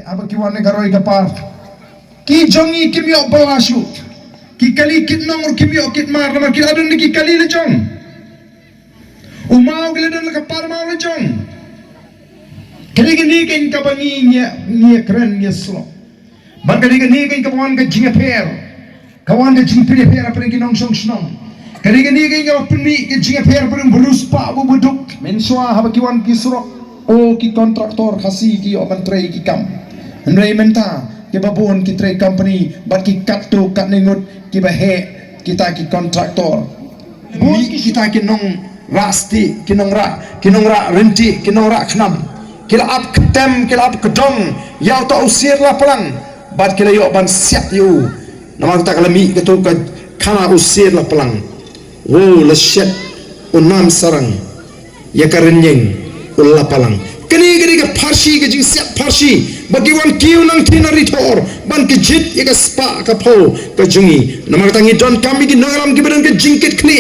Apa kiwan negaroi kapar. Ki jongi kimyo balashu. Ki kali kit nong kimyo kit mar nama ki adun ki kali le jong. Umau gele don kapar mau le jong. Kali gini ken kabangi nya keren nya slo. Bang kali gini ken kawan ka jinga per. Kawan ka jing per apa ki nong song snong. Kali gini ken ka puni ka jinga per per berus pa bu buduk. Menswa haba kiwan ki sro. O ki kontraktor khasi ki o mantrei ki kam. Nrei menta ki babon ki trade company bat ki kat tu kat nengut ki bahe kita ki kontraktor. Bun kita ki nong rasti ki nong ra renti ki nong ra khnam. Kila ap ketem kila ap kedong yau ta usir la pelang bat kila yo ban siap yu. Nama kita kalami ketu ka kana usir la pelang. Wo la shet unam sarang ya karenyeng ulla palang kini ke parsi ke jing siap parsi bagi wan kiu nang tinari thor ban ke jit ya ke spa ka pho ke jungi nama tangi don kami ki nangalam ki badan ke jingkit kli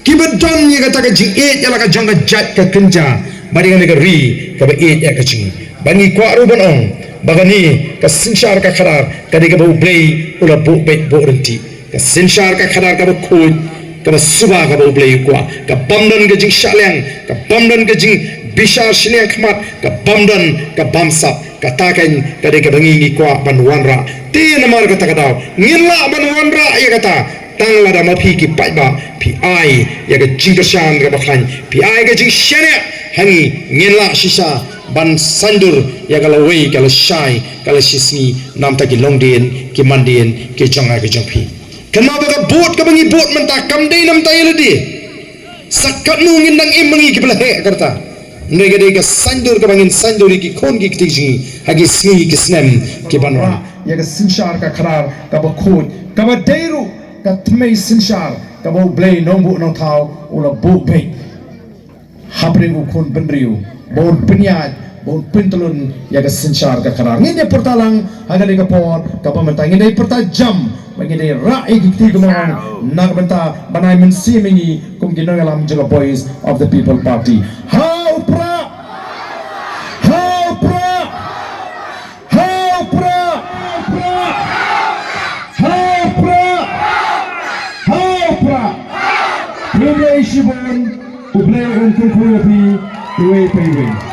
ki badan ya kata ke jing et ya la ka jangga jat ke kenja bari ke ri ke ba et ya ke jing bani kwa ru ban ong bagani ke sinshar ka kharar ka de ke bu blei ula bu bet bu renti ke sinshar ka kharar ka bu khut ka suba ka bu blei kwa ka bamdan ke jing shalyang ka bamdan ke jing Bishar sini khmat ka bamdan ka bamsap ka taken ka de ka bangi ni kwa ban wanra ti namar ka takadaw ngilla ban wanra ya kata tangla da mapi ki paiba pi ai ya ka jingkashan ka bakhan pi ai ka jing shene hangi ngilla shisha ban sandur ya ka lawei ka la shai ka la shismi nam ta ki longden ki mandien ki jonga ki jongpi kenapa ka bot ka bangi bot menta kamdei nam ta yeledi sakat nu ngindang imangi ki belahe karta Nega sandur ke bangin sanduri ki kon ki tiji hagi singi ki snem ki banwa ya ka sinshar ka kharar ka ba khod ka ba deiru ka tmei sinshar ka ba blei nombu no thau ula bu be hapring u kon benriu bon penyat bon pentulun ya ka sinshar ka kharar ngene pertalang hagali ka por ka ba mentang ngene pertajam bangin rai ki ti gumang nak benta banai men simingi kum ki nangalam juga boys of the people party Shibon, Ublay on Kukuyapi, Uwe Payway.